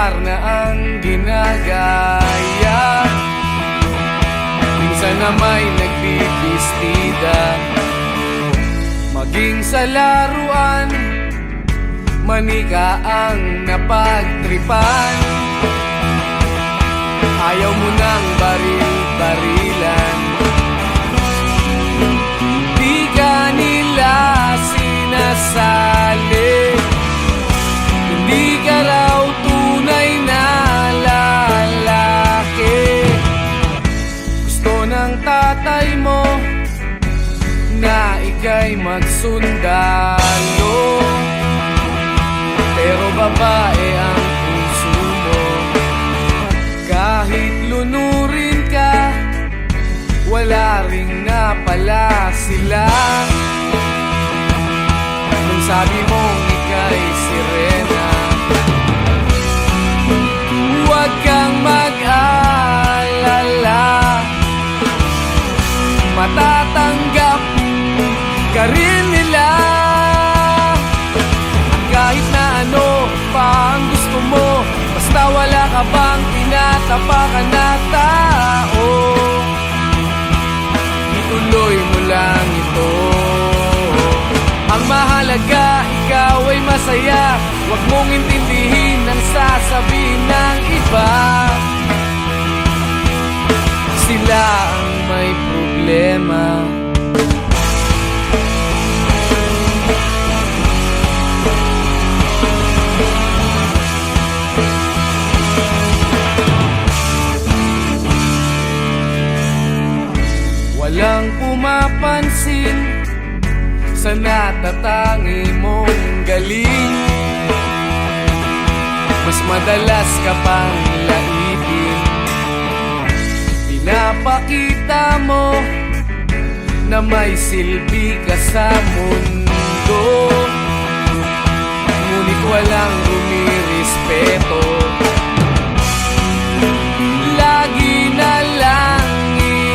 lugar na ang ginagaya. Minsan na may nagbibistida, maging sa laruan, manika ang napagtripan. Ayaw mo nang baril-barilan, di ka nila sinasali. Hindi ka raw tunay na lalaki. Gusto ng tatay mo na ika'y magsundalo, pero babae ang puso mo. Kahit lunurin ka, wala ring napala sila. Nung sabi mong ika'y sirena, huwag kang mag-alala, matatanggap ka rin nila. Kahit na ano pa ang gusto mo, basta wala ka bang tinatapakan na tao, ituloy mo lang ito. Ang mahalaga, ikaw ay masaya. Huwag mong intindihin ang sasabihin ng iba. Sila ang may problema. Walang pumapansin sa natatangi mong galing. Mas madalas ka pang laipin, pinapakita mo na may silbi ka sa mundo. Ngunit walang rumirespeto, lagi na lang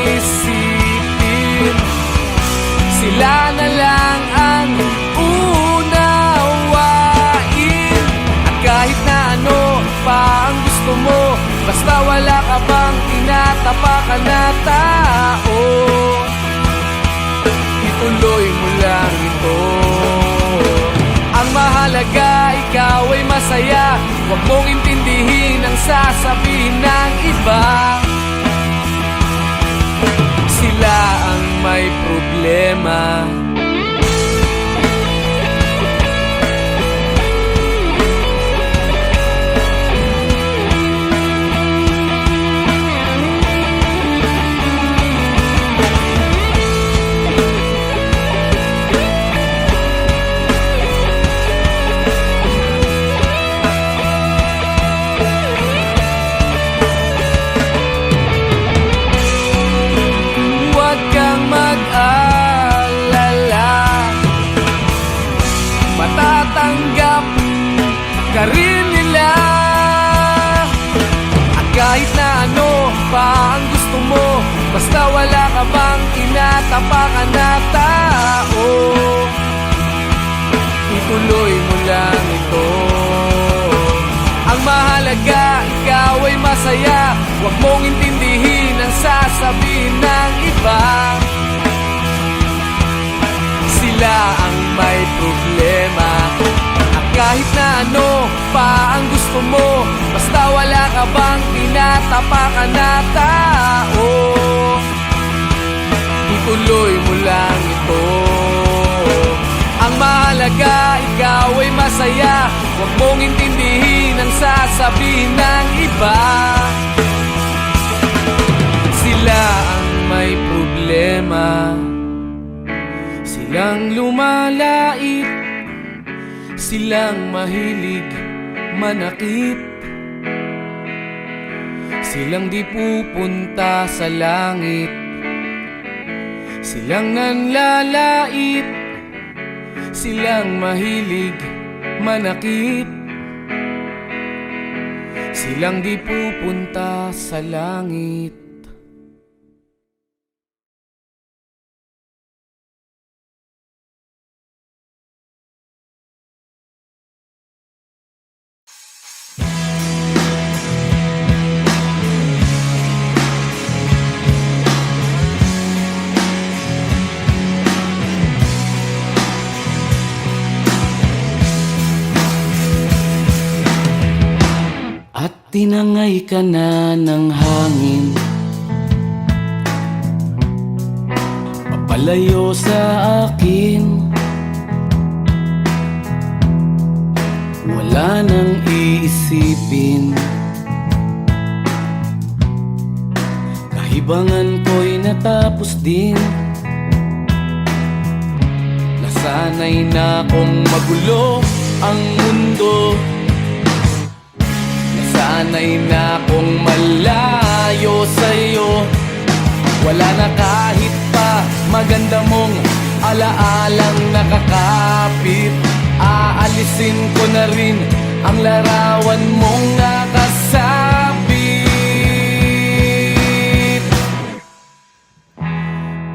isipin sila na lang ang unawain. At kahit na ano pa ang gusto mo, basta wala ka bang tinatapakan na tao, ituloy mo lang ito. Ang mahalaga, ikaw ay masaya. Huwag mong intindihin ang sasabihin ng iba. Sila ang may problema. Matatanggap ka rin nila. At kahit na ano pa ang gusto mo, basta wala ka bang tinatapakan na tao, ituloy mo lang ito. Ang mahalaga, ikaw ay masaya. Huwag mong intindihin ang sasabihin ng iba. Sila ang may problema. At kahit na ano pa ang gusto mo, basta wala ka bang tinatapakan na tao, ituloy mo lang ito. Ang mahalaga, ikaw ay masaya. Huwag mong intindihin ang sasabihin ng iba. Sila ang may problema. Silang lumalait, silang mahilig manakit, silang di pupunta sa langit, silang nanlalait, silang mahilig manakit, silang di pupunta sa langit. tinangay ka na ng hangin, papalayo sa akin. Wala nang iisipin, kahibangan ko'y natapos din. Nasanay na kong magulo ang mundo, nasanay na kong malayo sa'yo. Wala na kahit pa maganda mong alaalang nakakapit. Aalisin ko na rin ang larawan mong nakasabit.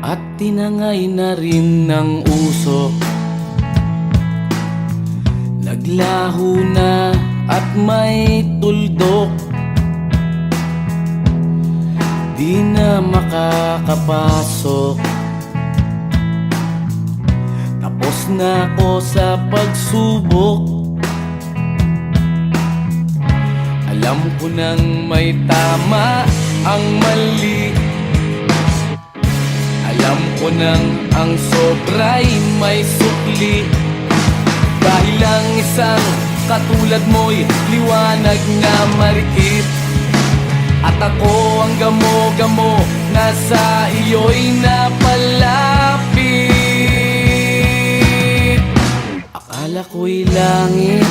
At tinangay na rin ng usok, naglaho na at may tuldok. Di na makakapasok, tapos na ako sa pagsubok. Alam ko nang may tama ang mali, alam ko nang ang sobra'y may sukli. Dahil lang isang katulad mo'y liwanag na marikit, at ako ang gamo-gamo na sa iyo'y napalapit. Akala ko'y langit,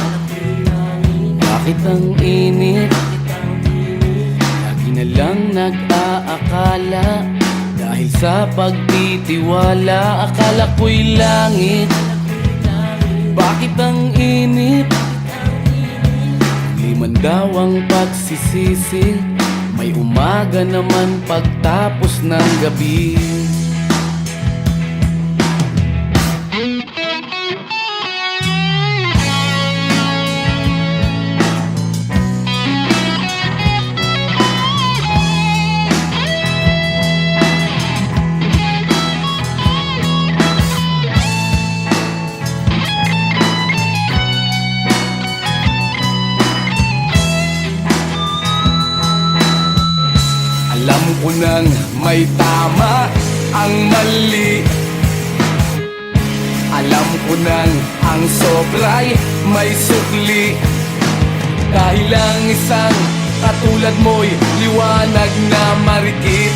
bakit ang init? Lagi na lang nag-aakala, dahil sa pagtitiwala. Akala ko'y langit, bakit ang init? Liman daw ang pagsisisi, may umaga naman pagtapos ng gabi. Alam ko nang may tama ang mali, alam ko nang ang sobra'y may sukli. Dahil lang isang katulad mo'y liwanag na marikit,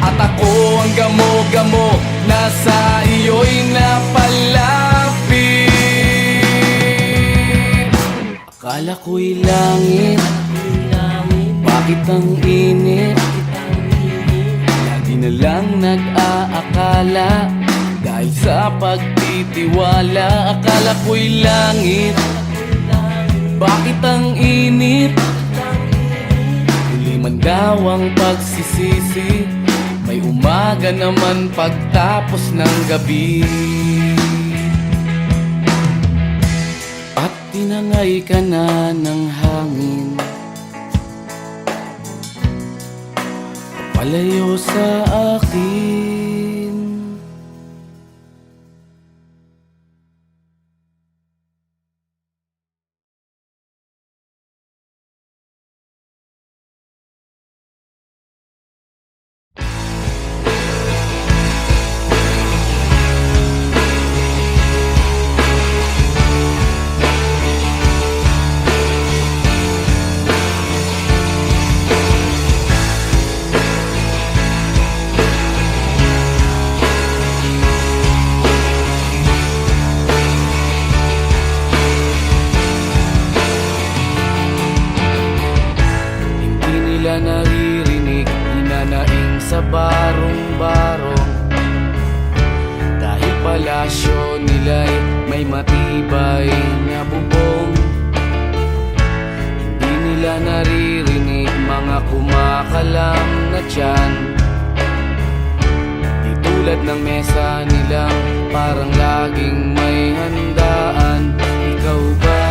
at ako ang gamo-gamo na sa iyo'y napalapit. Akala ko'y langit, bakit ang init? Lagi na lang nag-aakala, dahil sa pagtitiwala. Akala ko'y langit, bakit ang init? Huli man daw ang pagsisisi, may umaga naman pagtapos ng gabi. At tinangay ka na ng hangin, palayo sa akin. Naririnig, hinanaing sa barong-barong, dahil palasyo nila'y may matibay na bubong. Hindi nila naririnig mga kumakalam na tiyan, di tulad ng mesa nilang parang laging may handaan. Ikaw ba?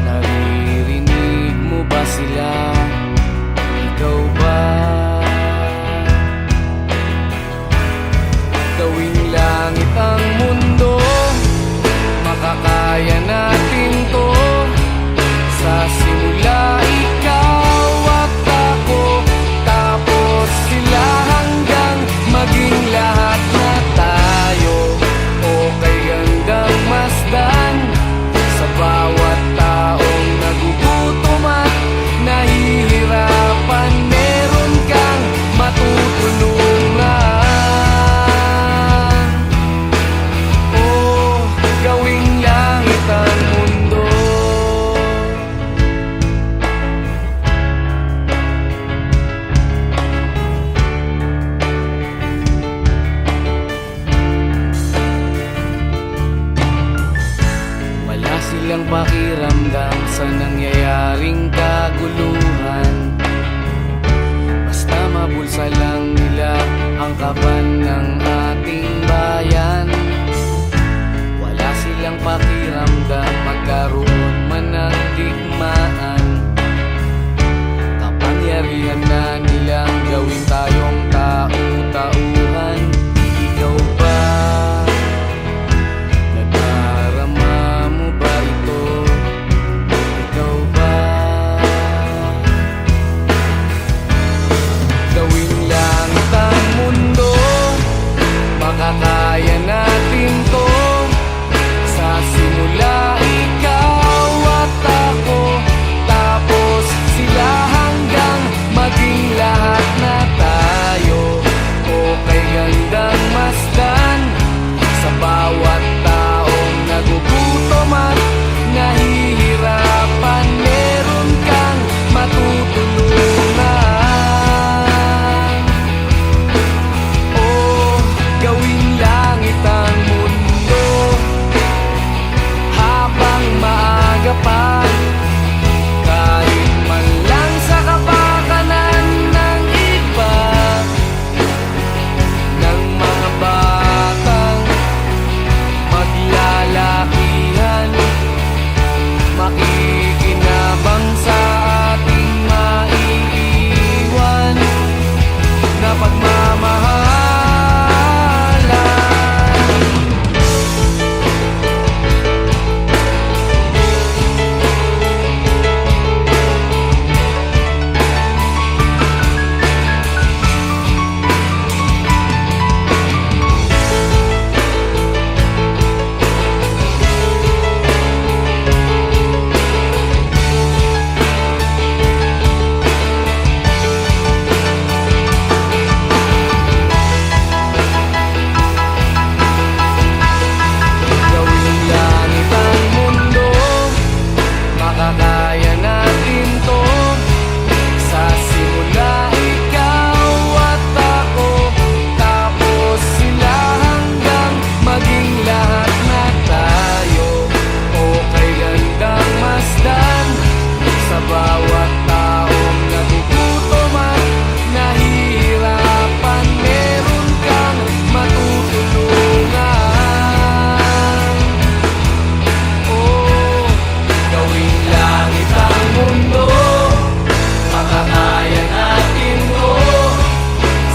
Naririnig mo ba sila? Ikaw ba? Gawing langit ang mundo, makakaya natin to sa simula. kinakaban ng ating bayan. Wala silang pakiramdam magkaroon man ng digmaan. Kapangyarihan na nilang gawin tayong tau-tauhan. Ikaw ba? Nadarama mo ba ito? Ikaw ba? Gawin langit ang mundo, makakaya natin to. Sa simula ikaw at ako, tapos sila hanggang maging lahat na tayo. O kay gandang masdan, sa bawat taong nagugutom at nahihirapan, meron kang matutulungan. Gawing langit ang mundo habang maaga pa. Kahit man lang sa kapakanan ng iba, ng mga batang maglalakihan, makikinabang sa ating maiiwan na pagmamahal. Makakaya natin to. Sa simula ikaw at ako, tapos sila hanggang maging lahat na tayo. O kay gandang masdan, sa bawat taong nagugutom at nahihirapan, meron kang matutulungan. Gawing langit ang mundo, makakaya natin to.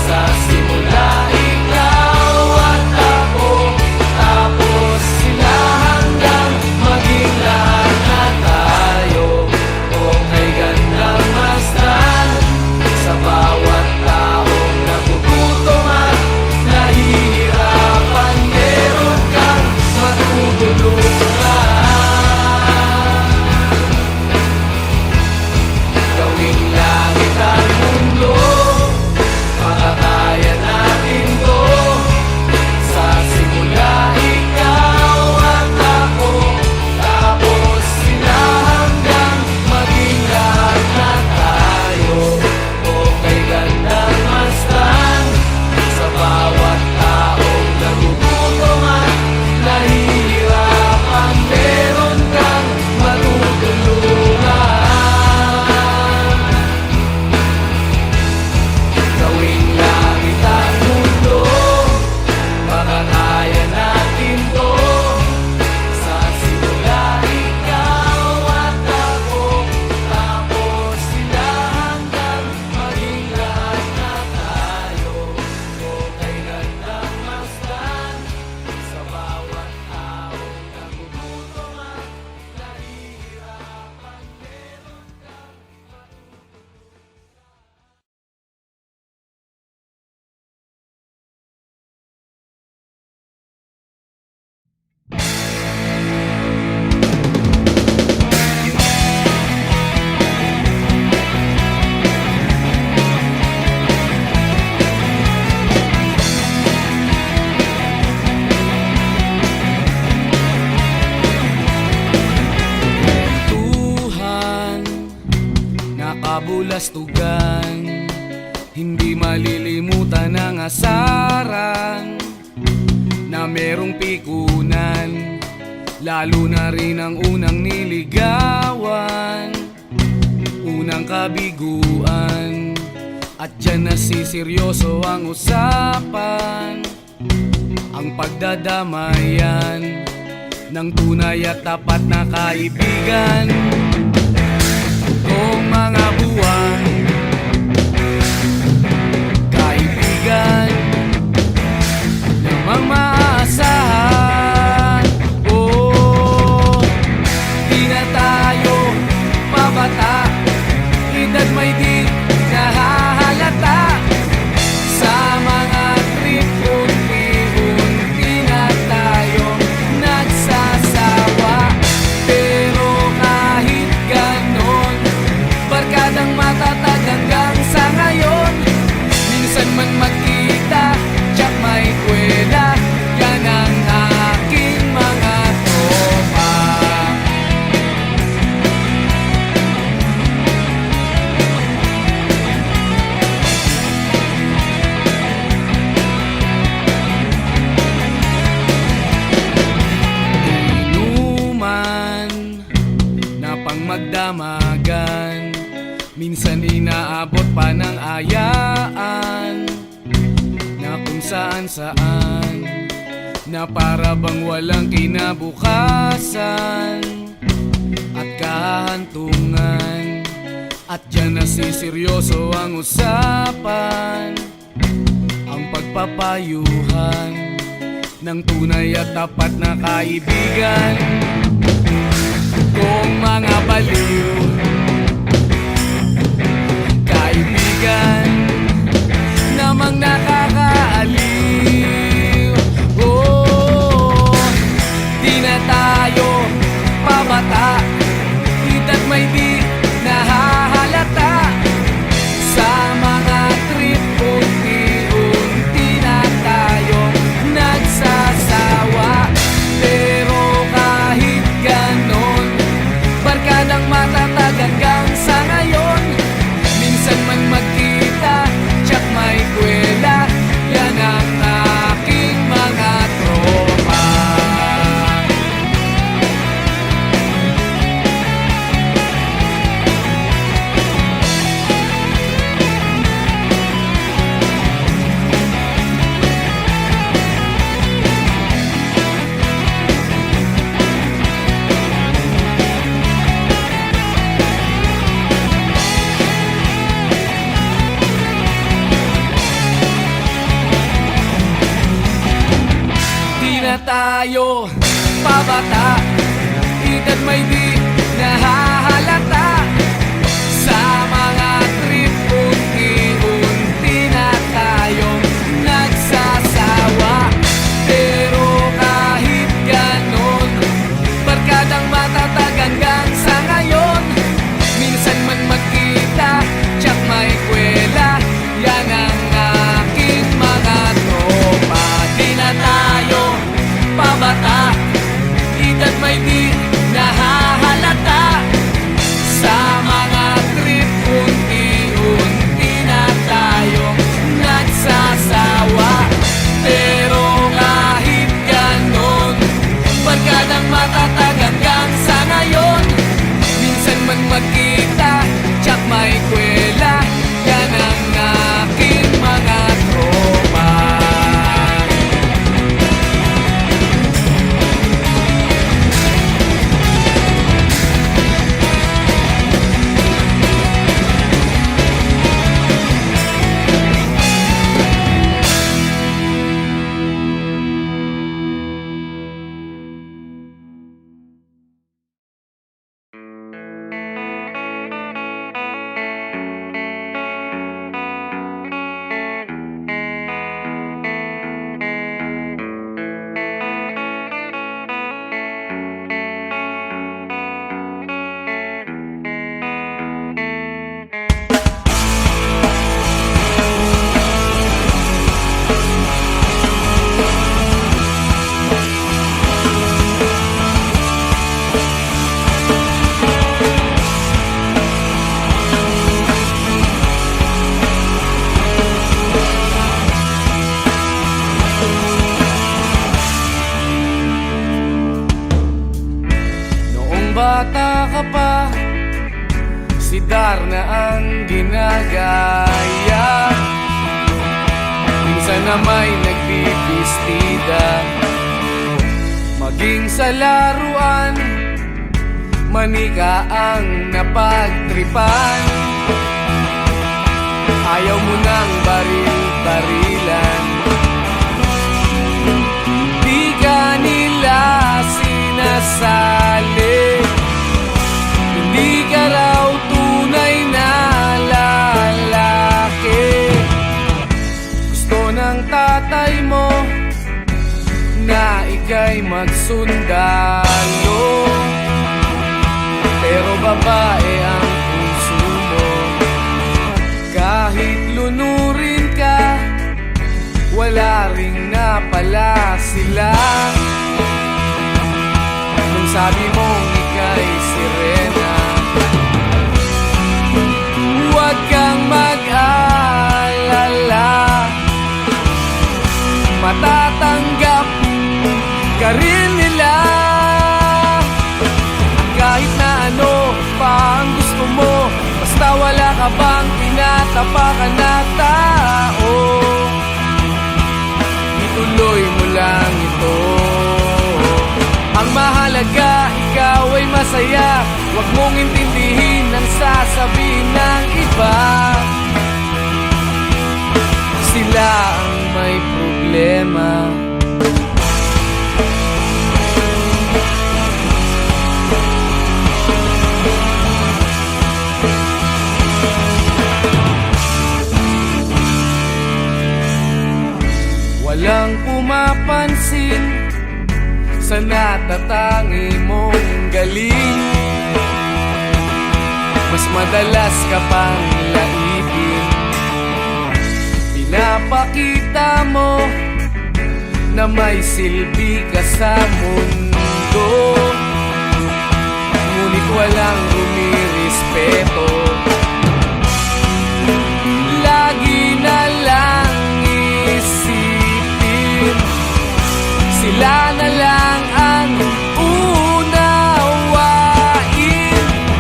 Sa simula ikaw at ako, tapos sila hanggang maging lahat na tayo. O kay gandang masdan, sa bawat taong nagugutom at nahihirapan, meron kang matutulungan. Gawing langit ang mundo, makakaya natin to. Sa simula ikaw at ako, tapos sila hanggang maging lahat na tayo. O kay gandang masdan, sa bawat taong nagugutom at nahihirapan, meron kang matutulungan. Gawing langit ang mundo, makakaya natin to. Sa simula ikaw at ako, tapos sila hanggang maging lahat na tayo. O kay gandang masdan, sa bawat taong nagugutom at nahihirapan, meron kang Tuhan, nakabulastugan, hindi malilimutan ang asaran na merong pikunan, lalo na rin ang unang niligawan, unang kabiguan, at At dyan nasiseryoso ang usapan, ang pagdadamayan ng tunay at tapat na kaibigan. Kung mga buwan, kaibigan namang maaasahan. Oh, di na tayo pabata, edad may di nahahalata. Sa mga trip, unti-unti na tayong nagsasawa. Pero kahit ganon, barkadang matatag hanggang sa ngayon. Minsan man magkita, tsak may kwela, yan ang aking mga tropa. Inuman na pang magdamagan, minsan inaabot pa ng ayaan, na kung saan-saan, na para bang walang kinabukasan at kahantungan. At dyan nasiseryoso ang usapan, ang pagpapayuhan ng tunay at tapat na kaibigan. Kung mga baliw, kaibigan namang nakakaaliw. Oh, di na tayo pabata, edad may di nahahalata. Sa mga trip, unti-unti na tayong nagsasawa. Pero kahit ganon, barkadang matatag hanggang sa ngayon. Minsan man magkita, tsak may kwela, yan ang aking mga tropa. Di na tayo pabata, edad may di nahahalata. Sa mga trip, unti-unti na tayong nagsasawa. Pero kahit ganon, barkadang matatag hanggang sa ngayon. Minsan man magkita, tsak may kwela, yan ang aking mga tropa. Di na tayo pabata, edad may di nahahalata. Sa mga trip, unti-unti na tayong nagsasawa. Pero kahit ganon, barkadang matatag hanggang sa ngayon. Minsan man magkita, tsak may kwela, yan ang aking mga tropa. bata ka pa, si Darna ang ginagaya. na may nagbibistida. Maging sa laruan, manika ang napagtripan. Ayaw mo nang baril-barilan, di ka nila sinasali. Hindi ka raw tunay na lalaki. Gusto ng tatay mo na ika'y magsundalo, pero babae ang puso mo. Kahit lunurin ka, wala ring napala sila. Nung sabi mong ika'y sirena, huwag kang mag-alala, matatanggap ka rin nila. Kahit na ano pa ang gusto mo, basta wala ka bang tinatapakan na tao, ituloy mo lang ito. Ang mahalaga, ikaw ay masaya. Huwag mong intindihin ang sasabihin ng iba. Sila ang may problema. Walang pumapansin sa natatangi mong galing. Mas madalas ka pang laipin. Pinapakita mo na may silbi ka sa mundo, ngunit walang rumirespeto. Lagi na lang isipin, sila na lang ang unawain.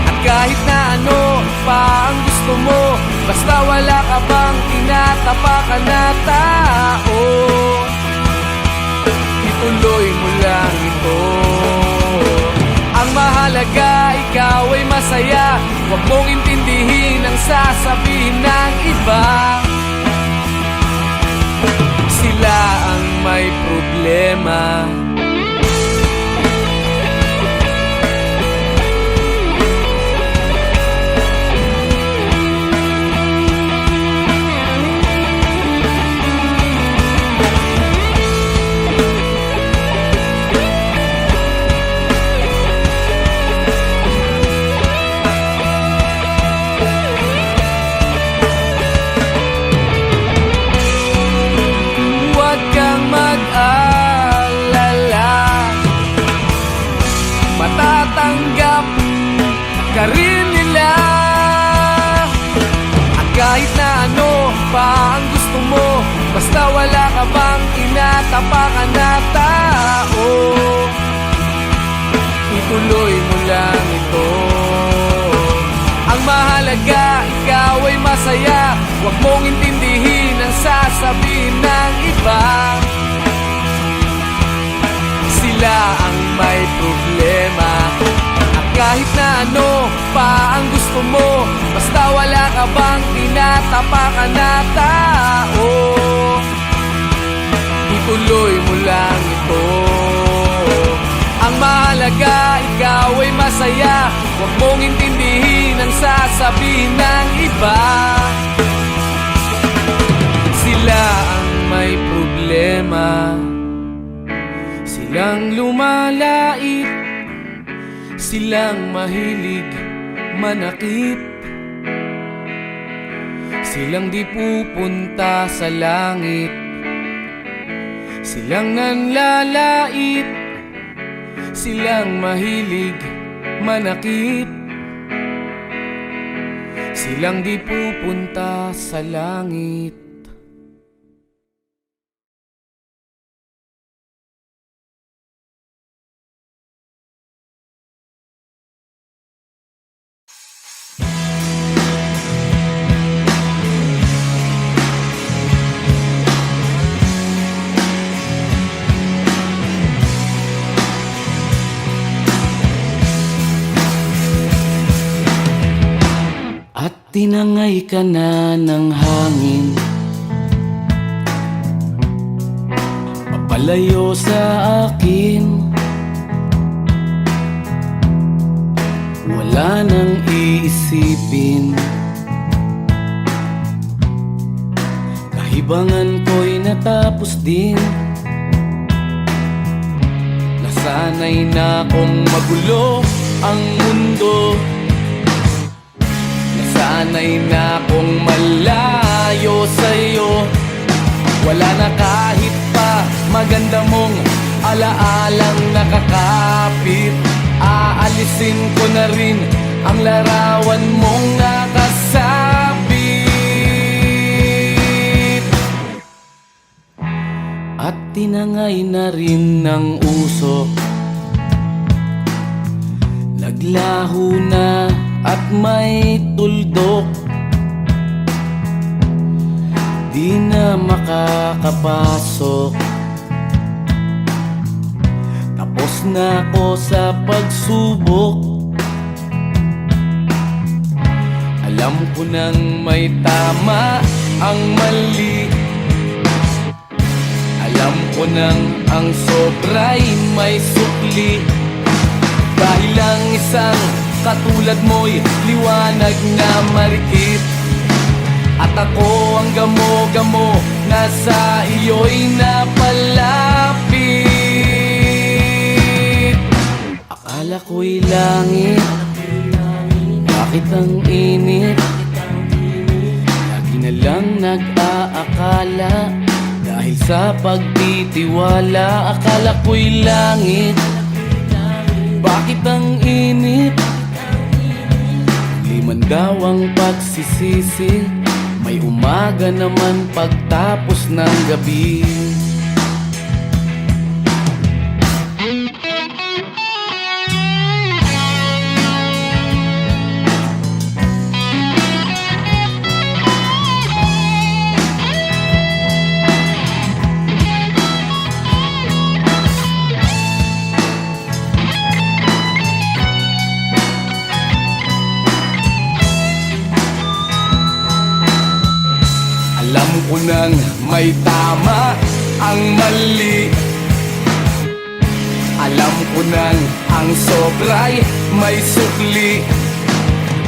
At kahit na ano pa ang gusto mo, basta wala ka bang tinatapakan na tao, ituloy mo lang ito. Ang mahalaga, ikaw ay masaya. Huwag mong intindihin ang sasabihin ng iba. Sila ang may problema. Matatanggap ka rin nila. At kahit na ano pa ang gusto mo, basta wala ka bang tinatapakan na tao, ituloy mo lang ito. Ang mahalaga, ikaw ay masaya. Huwag mong intindihin ang sasabihin ng iba. Sila ang may problema. At kahit na ano pa ang gusto mo, basta wala ka bang tinatapakan na tao, ituloy mo lang ito. Ang mahalaga, ikaw ay masaya. Huwag mong intindihin ang sasabihin ng iba. Sila ang may problema. Silang lumalait, silang mahilig manakit, silang di pupunta sa langit, silang nanlalait, silang mahilig manakit, silang di pupunta sa langit. tinangay ka na ng hangin, papalayo sa akin. Wala nang iisipin, kahibangan ko'y natapos din. Nasanay na kong magulo ang mundo, nasanay na kong malayo sa'yo. Wala na kahit pa maganda mong alaalang nakakapit. Aalisin ko na rin ang larawan mong nakasabit. At tinangay na rin ng usok, naglaho na at may tuldok. Di na makakapasok, tapos na ako sa pagsubok. Alam ko nang may tama ang mali, alam ko nang ang sobra'y may sukli. Dahil lang isang katulad mo'y liwanag na marikit, at ako ang gamo-gamo na sa iyo'y napalapit. Akala ko'y langit, bakit ang init? Lagi na lang nag-aakala, dahil sa pagtitiwala. Akala ko'y langit, bakit ang init? Liman daw ang pagsisisi, may umaga naman pagtapos ng gabi. Alam ko nang may tama ang mali, alam ko nang ang sobra'y may sukli.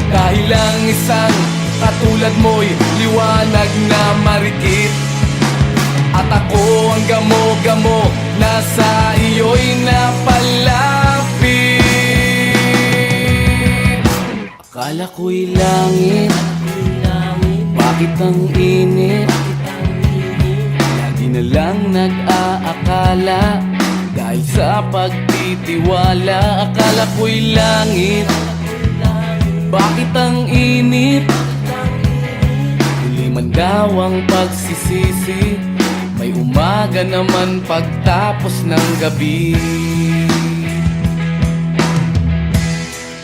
Dahil lang isang katulad mo'y liwanag na marikit, at ako ang gamo-gamo na sa iyo'y napalapit. Akala ko'y langit, bakit ang init? Lagi na lang nag-aakala, dahil sa pagtitiwala. Akala ko'y langit, bakit ang init? Huli man daw ang pagsisisi, may umaga naman pagtapos ng gabi.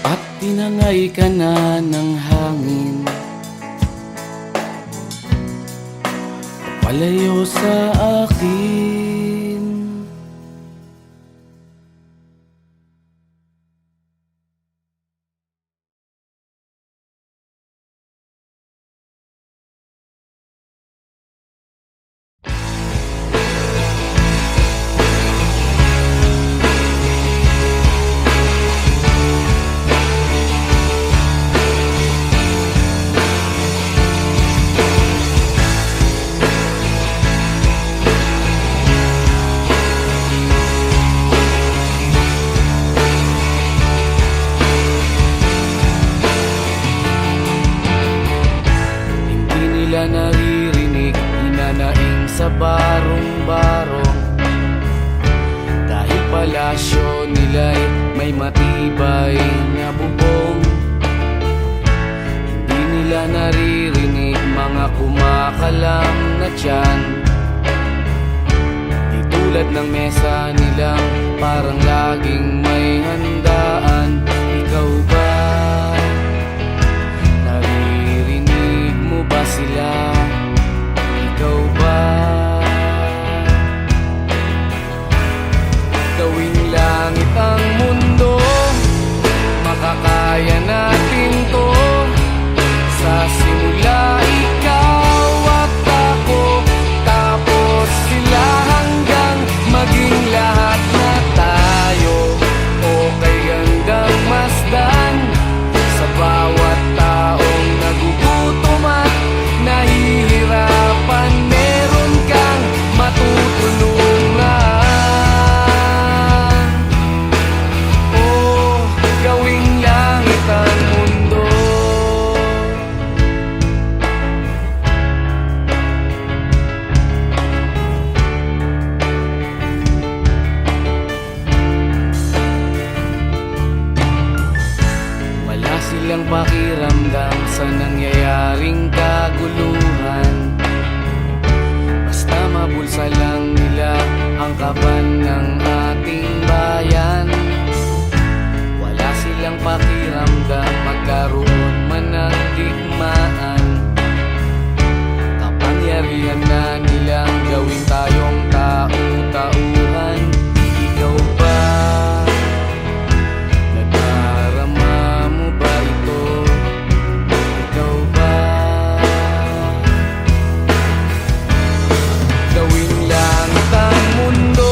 At tinangay ka na ng hangin, palayo sa akin. Naririnig, hinanaing sa barong-barong, dahil palasyo nila'y may matibay na bubong. Hindi nila naririnig mga kumakalam na tiyan, di tulad ng mesa nilang parang laging may handaan. Ikaw ba? Naririnig mo ba sila? Ikaw ba? Gawing langit ang mundo, makakaya natin to sa kaban ng ating bayan. Wala silang pakiramdam magkaroon man ng digmaan. Kapangyarihan na nilang gawin tayong tau-tauhan. Ikaw ba? Nadarama mo ba ito? Ikaw ba? Gawin langit ang mundo,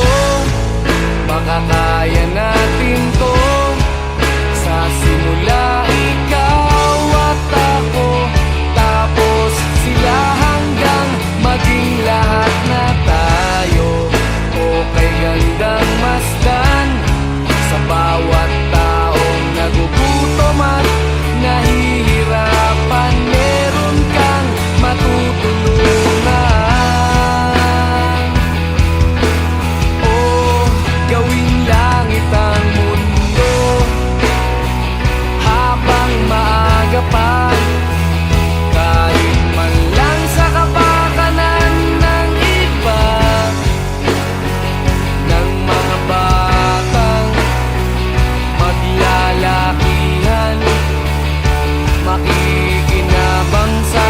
baka kaya natin to. Sa simula ikaw at ako, tapos sila hanggang maging lahat na tayo. Okay gandang masdan sa bawat taong nagugutom at nahihirapan. Meron kang matutulungan. Oh, gawing langit ang mundo habang maaga pa. Kahit man lang sa kapakanan ng iba, ng mga batang maglalakihan, makikinabang sa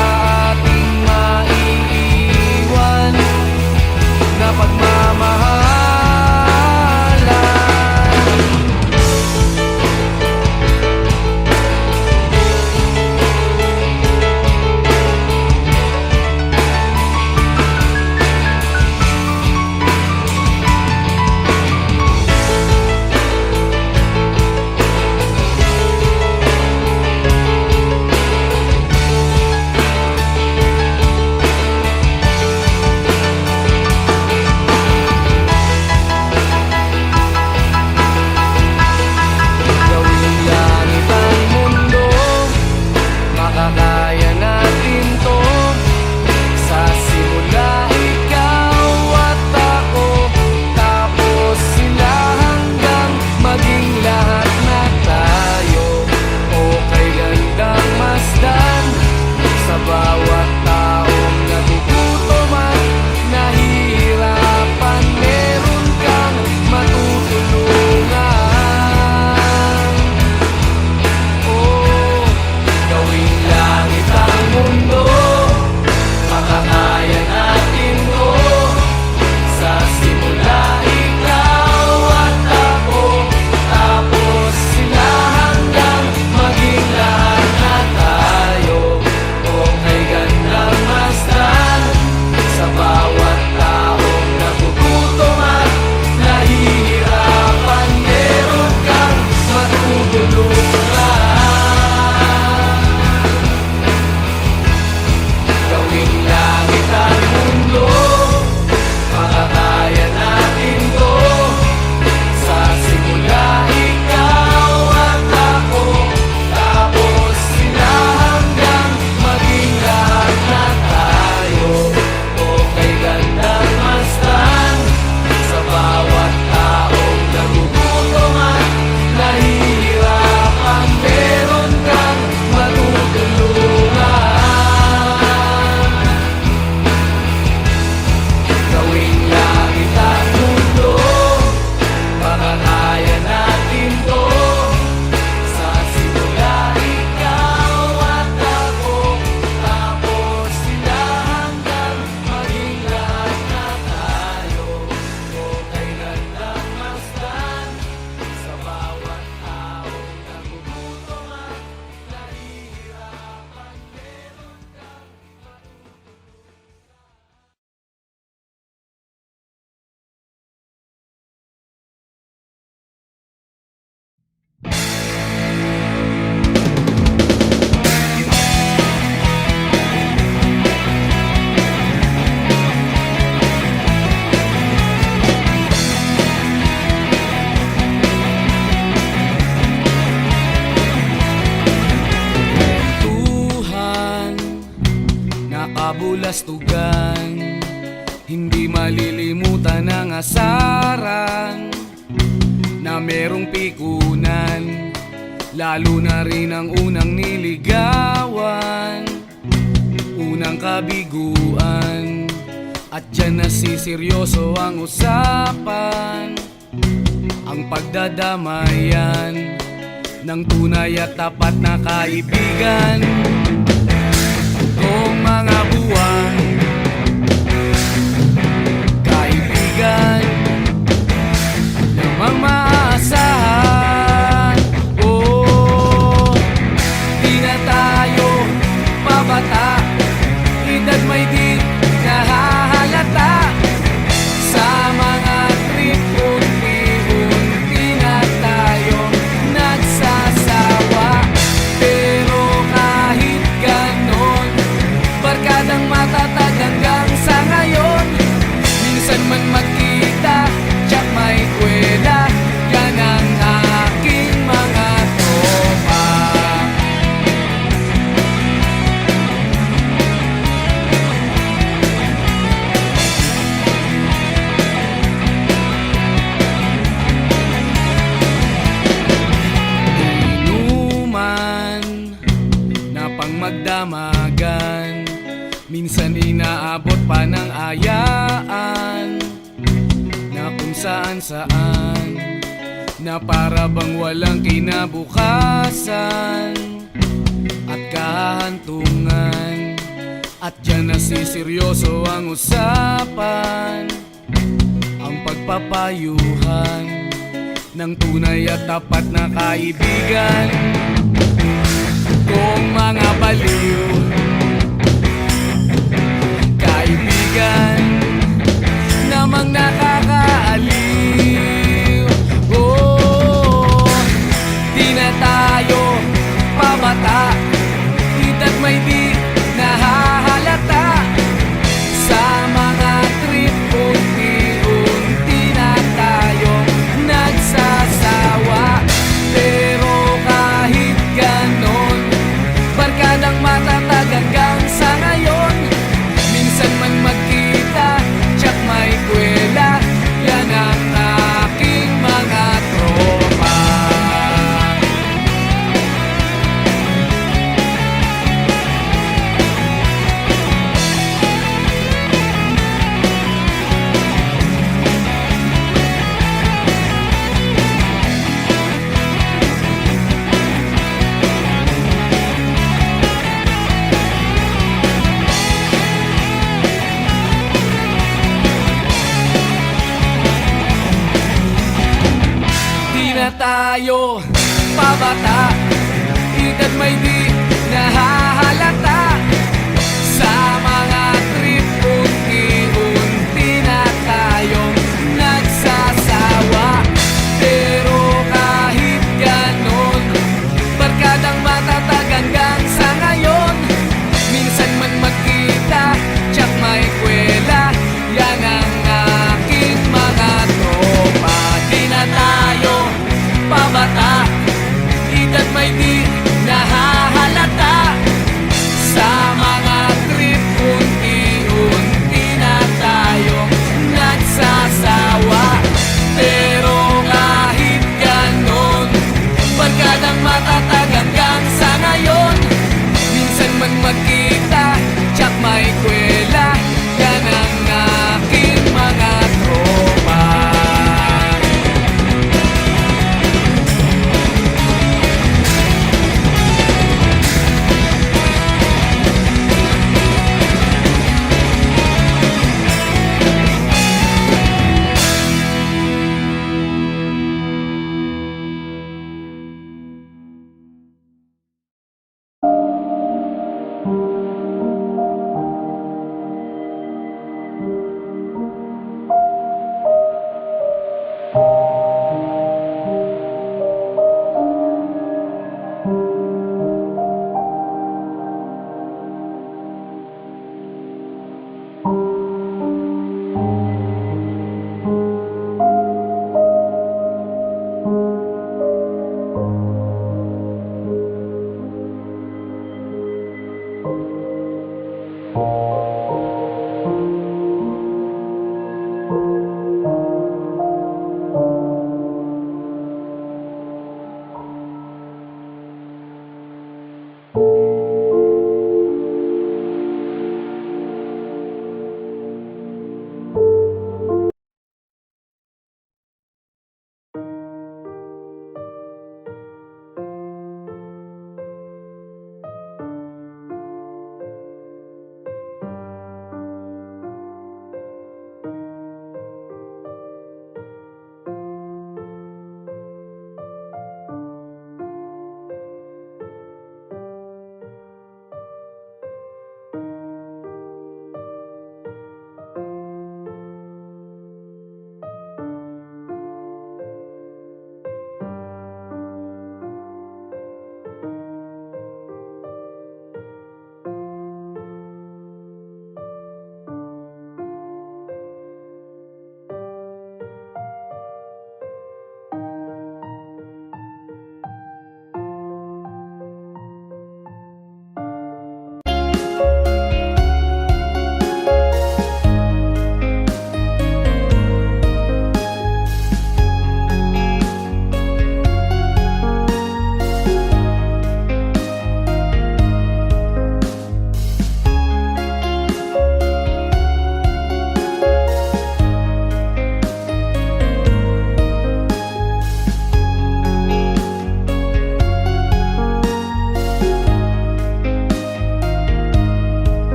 ating maiiwan na pagmamahalan. Gawing langit ang mundo, makakaya natin to. Sa simula ikaw at ako, tapos sila hanggang maging lahat na tayo. Okay gandang masdan sa bawat taong nagugutom at nahihirapan. Meron kang matutulungan. Oh, gawing langit ang mundo, makakaya natin to. Sa simula ikaw at ako, tapos sila hanggang maging lahat na tayo. Okay gandang masdan sa bawat taong nagugutom at nahihirapan. Meron kang matutulungan. Gawing langit ang mundo, makakaya natin to. Sa simula ikaw at ako, tapos sila hanggang maging lahat na tayo. Okay gandang masdan sa bawat taong nagugutom at nahihirapan. Meron kang matutulungan. Gawing langit ang mundo, makakaya natin to. Sa simula ikaw at ako, tapos sila hanggang maging lahat na tayo. Okay gandang masdan sa bawat taong nagugutom at nahihirapan. Meron kang Tuhan, nakabulastugan, hindi malilimutan ang asaran na merong pikunan, lalo na rin ang unang niligawan, unang kabiguan, At dyan nasiseryoso ang usapan, ang pagdadamayan ng tunay at tapat na kaibigan. Kung mga buwan, kaibigan namang maaasahan. Oh, di na tayo pabata, edad may di nahahalata. Sa mga trip, unti-unti na tayo nagsasawa. Pero kahit ganon, barkadang matatag hanggang sa ngayon. Minsan man magkita, tsak may kwela, yan ang aking mga tropa. Inuman na pang magdamagan, minsan inaabot pa ng ayaan, na kung saan-saan, na para bang walang kinabukasan at kahantungan. At dyan nasiseryoso ang usapan, ang pagpapayuhan ng tunay at tapat na kaibigan. Kung mga baliw, kaibigan namang nakakaaliw. Oh, di na tayo pabata, edad may di nahahalata. Sa mga trip, unti-unti na tayo nagsasawa. Pero kahit ganon, barkadang matatag hanggang sa ngayon. Minsan man magkita, tsak may kwela, yan ang aking mga tropa. Di na tayo pabata, edad may di nahahalata. Sa mga trip, unti-unti na tayong nagsasawa. Pero kahit ganon, barkadang matatag hanggang sa ngayon. Minsan man magkita, tsak may kwela, yan ang aking mga tropa. Di na tayo pabata, edad may di nahahalata. Sa mga trip, unti-unti na tayong nagsasawa. Pero kahit ganon, barkadang matatag hanggang sa ngayon. Minsan man magkita, tsak may kwela, yan ang aking mga tropa.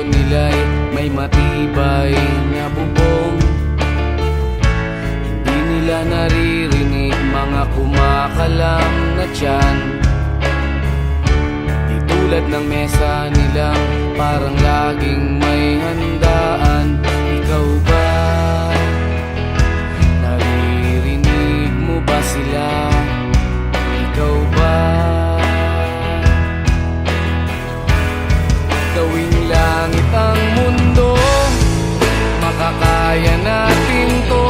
nila'y may matibay na bubong. Hindi nila naririnig mga kumakalam na tiyan. Di tulad ng mesa nilang parang laging may handaan. Ikaw ba? Naririnig mo ba sila? Ikaw ba? Gawing langit ang mundo, makakaya natin to.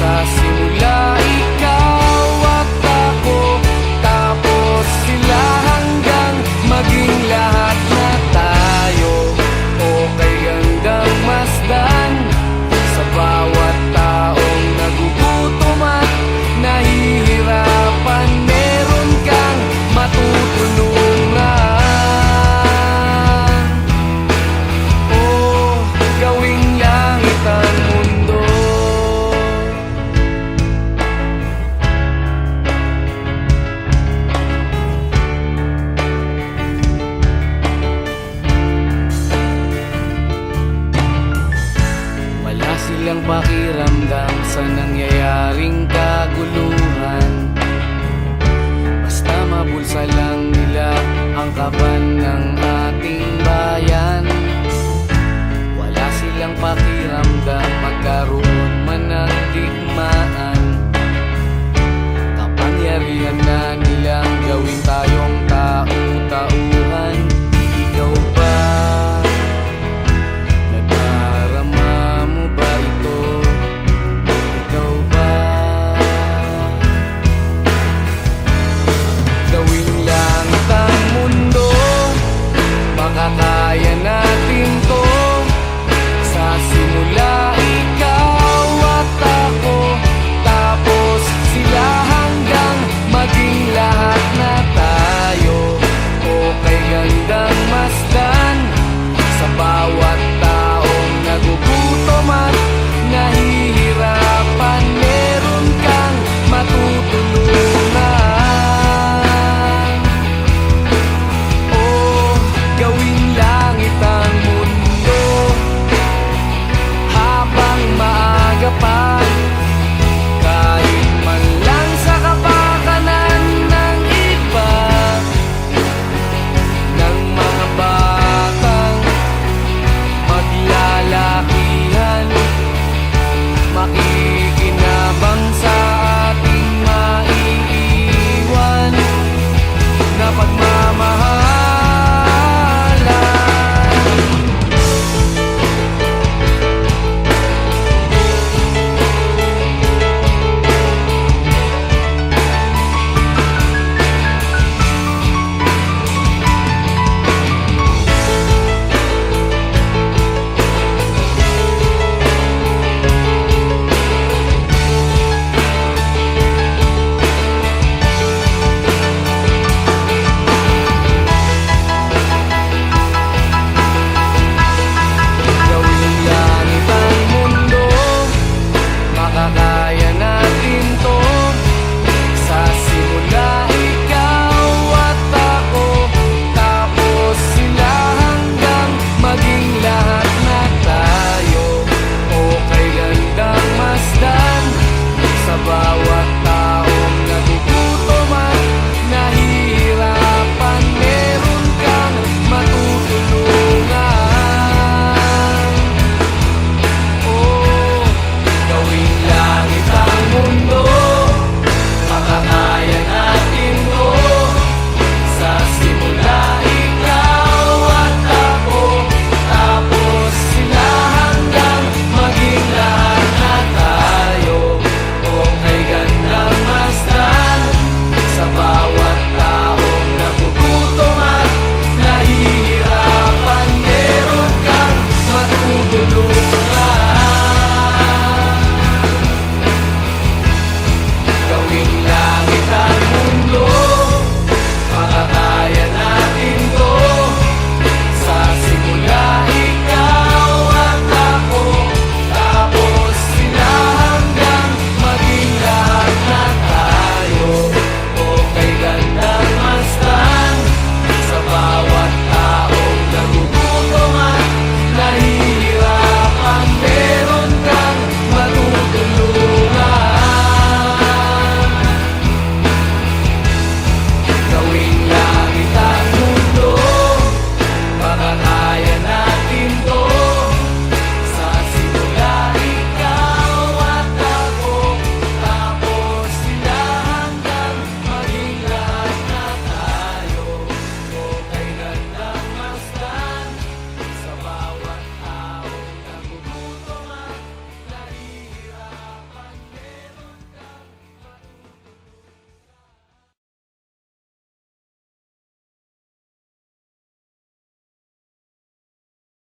Sa simula ikaw at ako, tapos sila hanggang maging lahat na tayo. Okay hanggang masdan sa bawat taong nagugutom at nahihirapan. Meron kang matutulungan. Oh, gawing langit ang mundo. Wala silang pakiramdam sa nangyayaring kaguluhan. Basta mabulsa lang nila ang kaban ng ating bayan. Wala silang pakiramdam magkaroon man ng digmaan. Kapangyarihan na nilang gawin tayong tau-tauhan. Ikaw ba? Nadarama mo ba ito? Ikaw ba? Gawing langit ang mundo, makakaya natin to. Sa simula ikaw at ako, tapos sila hanggang maging lahat na tayo. Okay hanggang masdan sa bawat taong nagugutom at nahihirapan. Meron kang matutulungan. Oh, gawing langit ang mundo habang maaga pa. Kahit man lang sa kapakanan ng iba, ng mga batang maglalakihan, makikinabang sa ating maiiwan na pagmamahal.